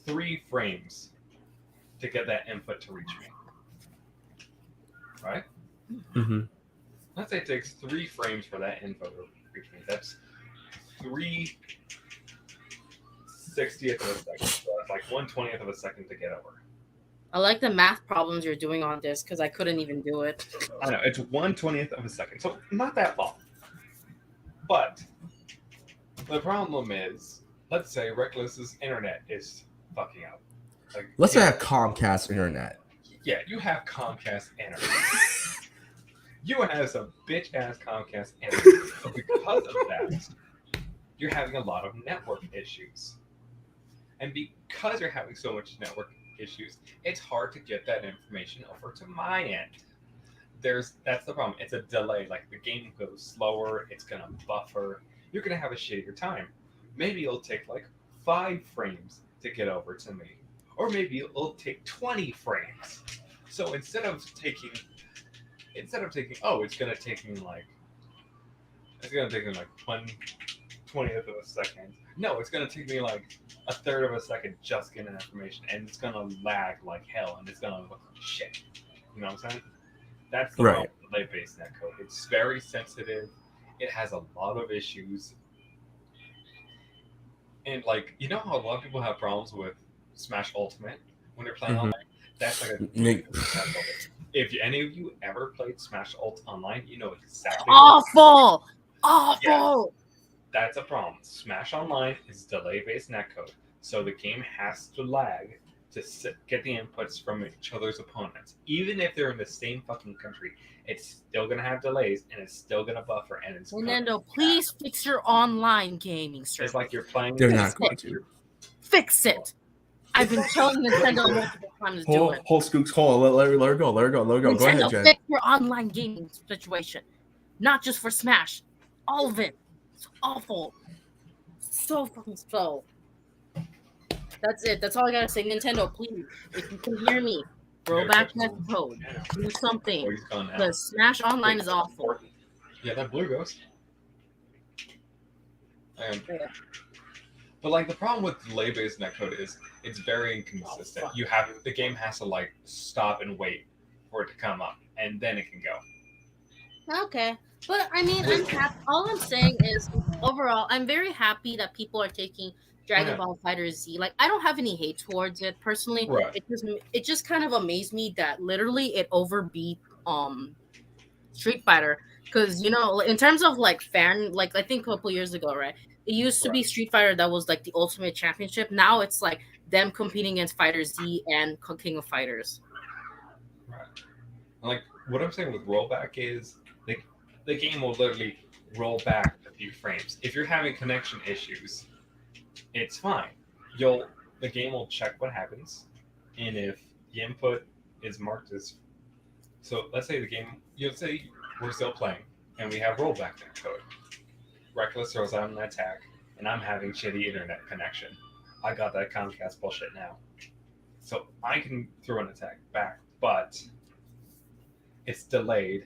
3 frames to get that input to reach me. Right? Mm-hmm. Let's say it takes 3 frames for that info to reach me. That's 3/60th of a second. So that's like 1/20th of a second to get over. I like the math problems you're doing on this because I couldn't even do it. I know, it's 1/20th of a second. So not that long. But the problem is, let's say Reckless's internet is fucking up. Like, Let's say I have Comcast internet. Yeah, you have Comcast internet. You have some bitch ass Comcast internet. So because of that, you're having a lot of network issues. And because you're having so much network issues, it's hard to get that information over to my end. That's the problem. It's a delay. Like the game goes slower, it's gonna buffer. You're gonna have a shittier time. Maybe it'll take like 5 frames to get over to me. Or maybe it'll take 20 frames. So instead of taking it's gonna take me like 1/20th of a second. No, it's gonna take me like 1/3 of a second just getting information, and it's gonna lag like hell, and it's gonna look like shit. You know what I'm saying? That's the problem with delay-based netcode. It's very sensitive. It has a lot of issues, and like you know how a lot of people have problems with Smash Ultimate when they're playing online. That's like a if any of you ever played Smash Ult online, you know exactly. Awful. Yeah, that's a problem. Smash Online is delay-based netcode, so the game has to lag to get the inputs from each other's opponents. Even if they're in the same fucking country, it's still gonna have delays, and it's still gonna buffer. And it's Nintendo, please fix your online gaming service. It's like you're playing. They're not going to fix it. I've been telling Nintendo multiple times to do it. Hold Scooks, hold. Let her go. Nintendo, go ahead, Jen. fix your online gaming situation, not just for Smash. All of it. It's awful. So fucking slow. That's it. That's all I gotta say. Nintendo, please, if you can hear me, roll back that code. Do something. The Smash Online is awful. Yeah, that blue ghost. But like the problem with delay-based netcode is it's very inconsistent. The game has to like stop and wait for it to come up, and then it can go. Okay, but I mean, I'm happy. All I'm saying is, overall, I'm very happy that people are taking Dragon Ball Fighter Z. Like, I don't have any hate towards it personally. Right. It just kind of amazed me that literally it overbeat Street Fighter. Because in terms of like fan, like I think a couple years ago, right? It used to be Street Fighter that was like the ultimate championship. Now it's like them competing against Fighter Z and King of Fighters. Right. Like what I'm saying with rollback is the game will literally roll back a few frames. If you're having connection issues, it's fine. The game will check what happens, and if the input is marked as let's say we're still playing and we have rollback code. Reckless throws out an attack, and I'm having shitty internet connection. I got that Comcast bullshit now. So I can throw an attack back, but it's delayed.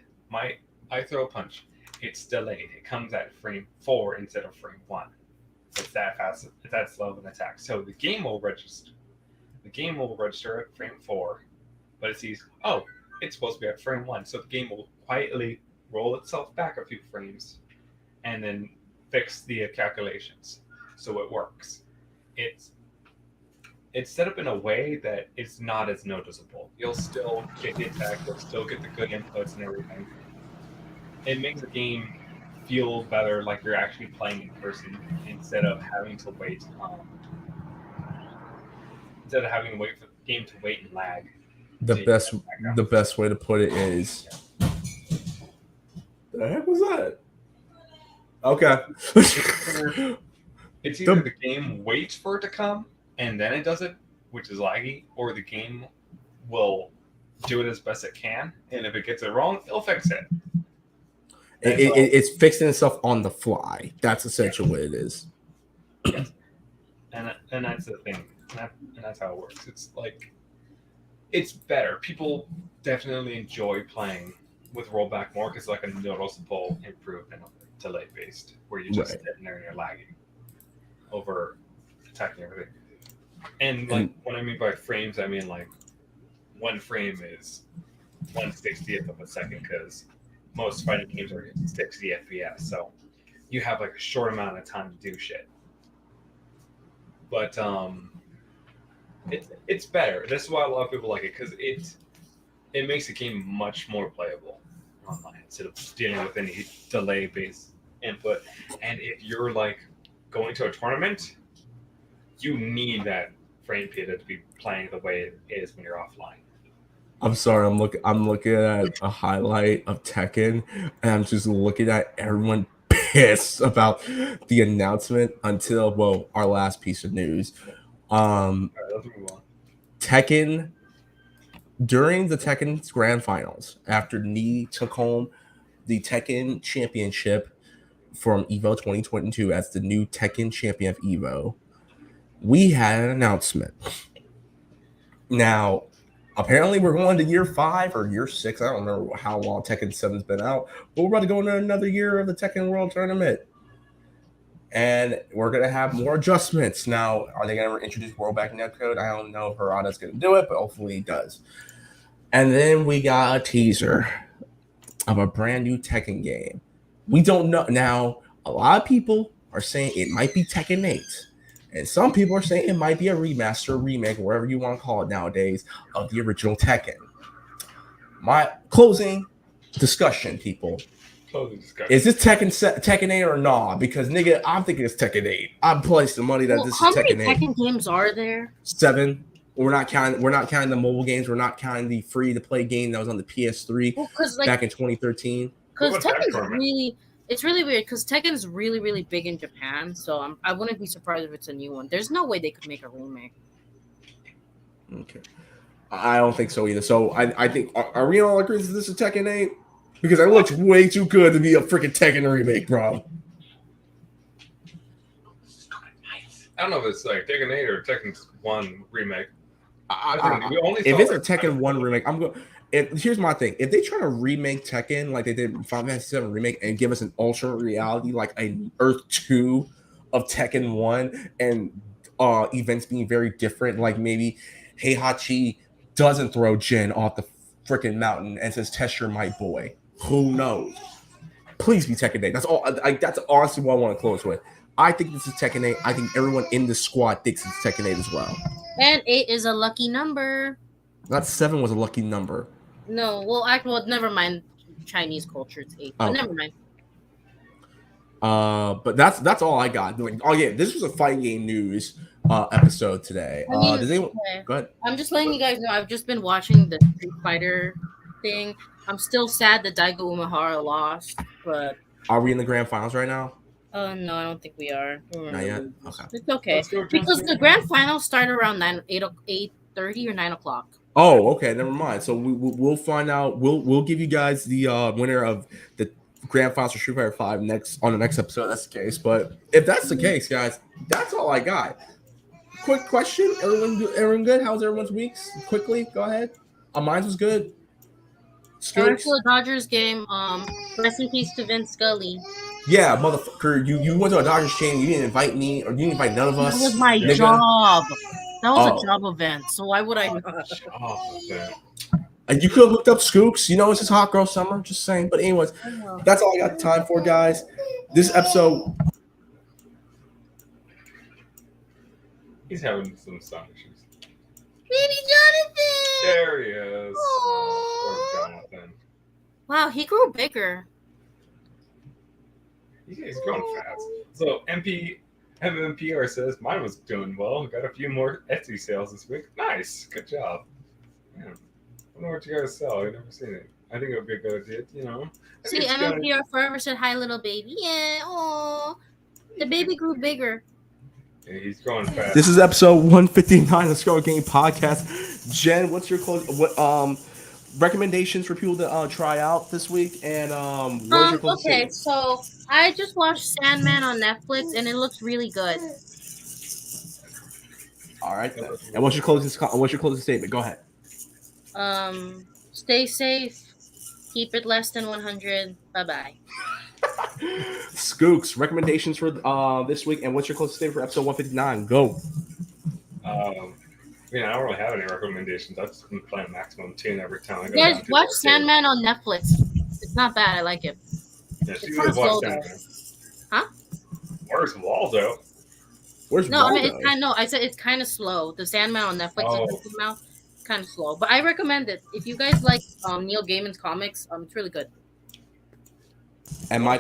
I throw a punch. It's delayed. It comes at frame 4 instead of frame 1. It's that fast. It's that slow of an attack. So the game will register. The game will register at frame 4, but it sees, oh, it's supposed to be at frame 1. So the game will quietly roll itself back a few frames and then fix the calculations so it works. It's set up in a way that it's not as noticeable. You'll still get the attack, you'll still get the good inputs and everything. It makes the game feel better, like you're actually playing in person instead of having to wait. Instead of having to wait for the game to wait and lag. The best way to put it is, the heck was that? Okay. It's either the game waits for it to come and then it does it, which is laggy, or the game will do it as best it can, and if it gets it wrong, it'll fix it. It's fixing itself on the fly. That's essentially what it is. Yes. And that's the thing. And that's how it works. It's like it's better. People definitely enjoy playing with rollback more because like a noticeable improvement of delay based, where you're just sitting there and you're lagging over attacking everything. And like what I mean by frames, I mean like one frame is 1/60th of a second because most fighting games are 60 FPS, so you have like a short amount of time to do shit. But it's better. This is why a lot of people like it because it makes the game much more playable online instead of dealing with any delay based input. And if you're like going to a tournament, you need that frame data to be playing the way it is when you're offline. I'm sorry, I'm looking at a highlight of Tekken, and I'm just looking at everyone pissed about the announcement until our last piece of news. All right, let's move on. Tekken, during the Tekken Grand Finals, after Knee took home the Tekken Championship from EVO 2022 as the new Tekken champion of EVO, we had an announcement. Now, apparently we're going to year 5 or year 6. I don't remember how long Tekken 7's been out, but we're about to go into another year of the Tekken World Tournament. And we're going to have more adjustments. Now, are they going to introduce rollback netcode? I don't know if Harada's going to do it, but hopefully he does. And then we got a teaser of a brand new Tekken game. We don't know. Now, a lot of people are saying it might be Tekken 8. And some people are saying it might be a remaster, remake, whatever you want to call it nowadays, of the original Tekken. My closing discussion, people. Is this Tekken 8 or not? Because nigga, I'm thinking it's Tekken 8. I'm placing money that this is Tekken 8. How many Tekken games are there? 7. We're not counting the mobile games. We're not counting the free to play game that was on the PS3 back in 2013. Because Tekken's it's really weird because Tekken's really, really big in Japan. So I wouldn't be surprised if it's a new one. There's no way they could make a remake. Okay. I don't think so either. So I think, are we all agreed that this is Tekken 8? Because it looks way too good to be a freaking Tekken remake, bro. I don't know if it's like Tekken 8 or Tekken 1 remake. If it's a Tekken 1 remake, I'm going. Here's my thing: if they try to remake Tekken like they did Final Fantasy 7 remake and give us an alternate reality like an Earth 2 of Tekken 1 and events being very different, like maybe Heihachi doesn't throw Jin off the freaking mountain and says "Test your might, boy." Who knows? Please be Tekken 8. That's all. That's honestly what I want to close with. I think this is Tekken 8. I think everyone in the squad thinks it's Tekken 8 as well. And 8 is a lucky number. Not 7 was a lucky number. No, well, never mind. Chinese culture, it's 8. But never mind. But that's all I got. Oh yeah, this was a fighting game news episode today. Does anyone? Go ahead. I'm just letting you guys know. I've just been watching the Street Fighter thing. I'm still sad that Daigo Umehara lost, but are we in the grand finals right now? No, I don't think we are. Not yet. Okay. It's okay because the grand finals start around 8:30 or 9 o'clock. Oh, okay. Never mind. So we'll find out. We'll give you guys the winner of the grand finals for Street Fighter 5 on the next episode. That's the case. But if that's the case, guys, that's all I got. Quick question: everyone good? How's everyone's weeks? Quickly, go ahead. Mine was good. I went to a Dodgers game. Rest in peace to Vince Scully. Yeah, motherfucker. You went to a Dodgers game. You didn't invite me, or you didn't invite none of us. That was my job. That was a job event. So why would I not? You could have looked up Scoops. You know, it's just hot girl summer. Just saying. But anyways, that's all I got time for, guys. This episode. He's having some sound issues. Baby Jonathan! There he is. Poor Jonathan. Wow, he grew bigger. He's growing fast. So MMPR says mine was doing well. Got a few more Etsy sales this week. Nice. Good job. Man, I don't know what you guys sell. I've never seen it. I think it would be a good idea, you know. See, MMPR Forever said hi, little baby. Yeah, oh, the baby grew bigger. Yeah, he's growing fast. This is episode 159 of the Scrubclub Game Podcast. Jen, what's your recommendations for people to try out this week? And what is your closing statement? So I just watched Sandman on Netflix, and it looks really good. All right. And what's your closing statement? Go ahead. Stay safe. Keep it less than 100. Bye bye. Skooks, recommendations for this week, and what's your closest favorite for episode 159? Go. I don't really have any recommendations. I've just been playing Maximum Tune every time I go Guys, down to watch the Sandman on Netflix. It's not bad. I like it. Yeah, she It's was kinda slow, watching. though. Huh? Where's Waldo? Where's No, I Waldo? mean it's kind. No, I said it's kind of slow. The Sandman on Netflix Oh. that came out, kind of slow. But I recommend it if you guys like Neil Gaiman's comics. It's really good. And my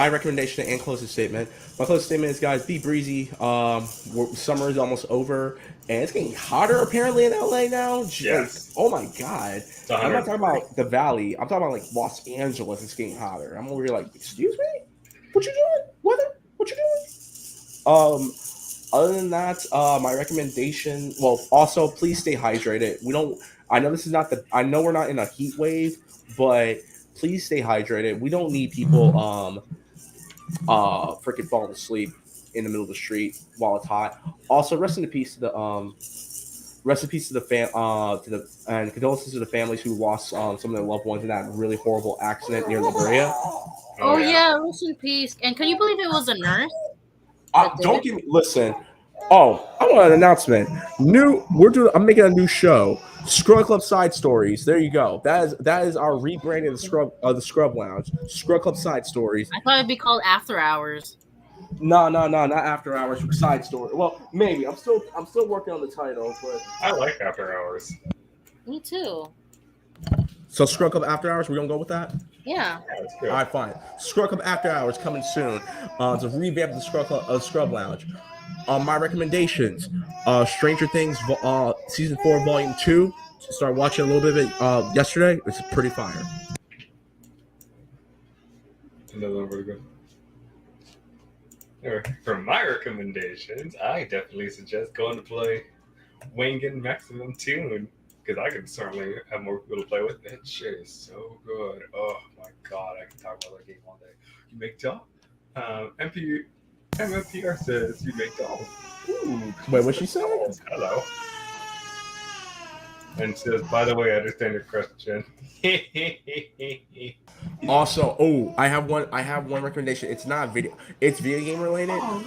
recommendation and closing statement. My closing statement is, guys, be breezy. Summer is almost over, and it's getting hotter apparently in LA now. Yes. Oh my god. I'm not talking about the Valley. I'm talking about like Los Angeles. It's getting hotter. I'm over here like, excuse me, what you doing? Weather? What you doing? Other than that, my recommendation. Well, also please stay hydrated. I know this is not the. I know we're not in a heat wave, but please stay hydrated. We don't need people freaking falling asleep in the middle of the street while it's hot. Also, rest in peace to the and condolences to the families who lost some of their loved ones in that really horrible accident near La Brea. Oh yeah, rest in peace. And can you believe it was a nurse? Don't give me. Listen. Oh, I want an announcement. I'm making a new show. Scrubclub Side Stories. There you go. That is our rebranding of the Scrub Lounge. Scrubclub Side Stories. I thought it'd be called After Hours. No, not After Hours. Side Story. Well, maybe. I'm still working on the title, but I like After Hours. Me too. So Scrubclub After Hours. We gonna go with that? Yeah. That's good. All right, fine. Scrubclub After Hours coming soon. To revamp the Scrub Lounge. My recommendations: Stranger Things, season 4, volume 2. Started watching a little bit of it yesterday. It's pretty fire. Another one really good. For my recommendations, I definitely suggest going to play Wangan Maximum Tune, because I can certainly have more people to play with. That shit is so good. Oh my god, I can talk about that game all day. You make doll? MFPR says you make dolls. Ooh, wait, what's she saying? Hello. And says, by the way, I understand your question. Also, I have one recommendation. It's not video. It's video game related. Oh,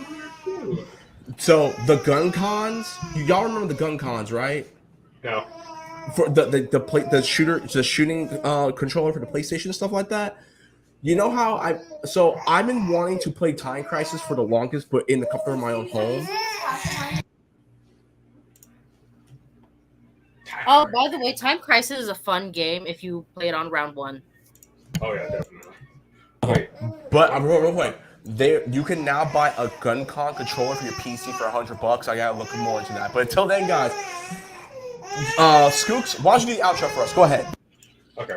so the gun cons, y'all remember the gun cons, right? No. For the shooting controller for the PlayStation and stuff like that. You know how I've been wanting to play Time Crisis for the longest, but in the comfort of my own home. Oh, by the way, Time Crisis is a fun game if you play it on round 1. Oh yeah, definitely. Wait. But I'm real quick. You can now buy a gun con controller for your PC for $100. I gotta look more into that. But until then, guys, Skooks, why don't you do the outro for us? Go ahead. Okay.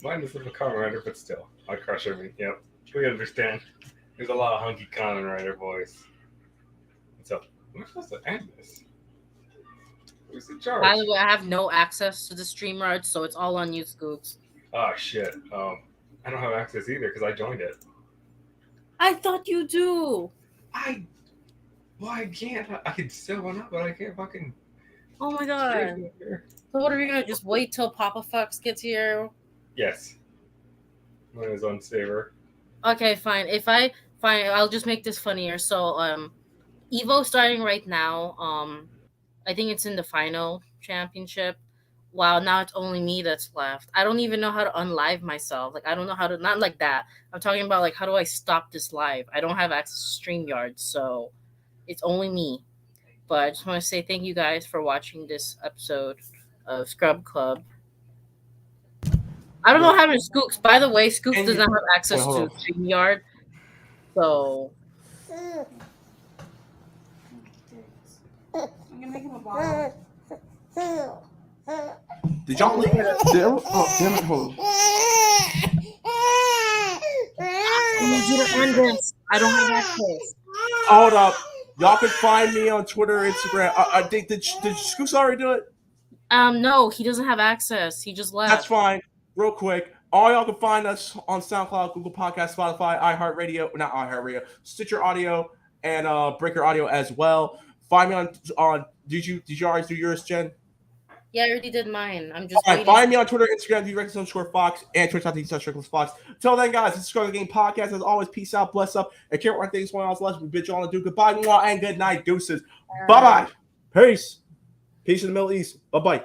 Mine is a Kamen Rider, but still, I'll crush me. Yep, we understand. There's a lot of hunky Kamen Rider boys. So, we're supposed to end this. Who's in charge? By the way, I have no access to the StreamYard, so it's all on you, Scoops. Oh shit. I don't have access either because I joined it. I thought you do. I can't. I can set one up, but I can't fucking. Oh my god. So what are we gonna just wait till Papa Fox gets here? Yes. Mine is on Saver. Okay, fine. I'll just make this funnier. So Evo starting right now. I think it's in the final championship. Wow, now it's only me that's left. I don't even know how to unlive myself. Like, I don't know how to, not like that. I'm talking about, like, how do I stop this live? I don't have access to StreamYard, so it's only me. But I just want to say thank you guys for watching this episode of Scrubclub. I don't know how to Scoops. By the way, Scoops does not have access to StreamYard. So. I'm gonna make him a bottle. Did y'all leave it? Oh, damn it, hold on. I need you to end this. I don't have access. Hold up. Y'all can find me on Twitter, Instagram. Did Scoops already do it? No, he doesn't have access. He just left. That's fine. Real quick. All y'all can find us on SoundCloud, Google Podcasts, Spotify, not iHeartRadio, Stitcher Audio, and Breaker Audio as well. Find me on did you already do yours, Jen? Yeah, I already did mine. I'm just All right, waiting. find me on Twitter, Instagram, @Fox, and Twitch.tv/Fox. Till then, guys, this is Scrubclub Game Podcast. As always, peace out, bless up, and can't want things going on less. We bid you all to do goodbye, and good night, deuces. Bye bye. Peace. Peace in the Middle East. Bye bye.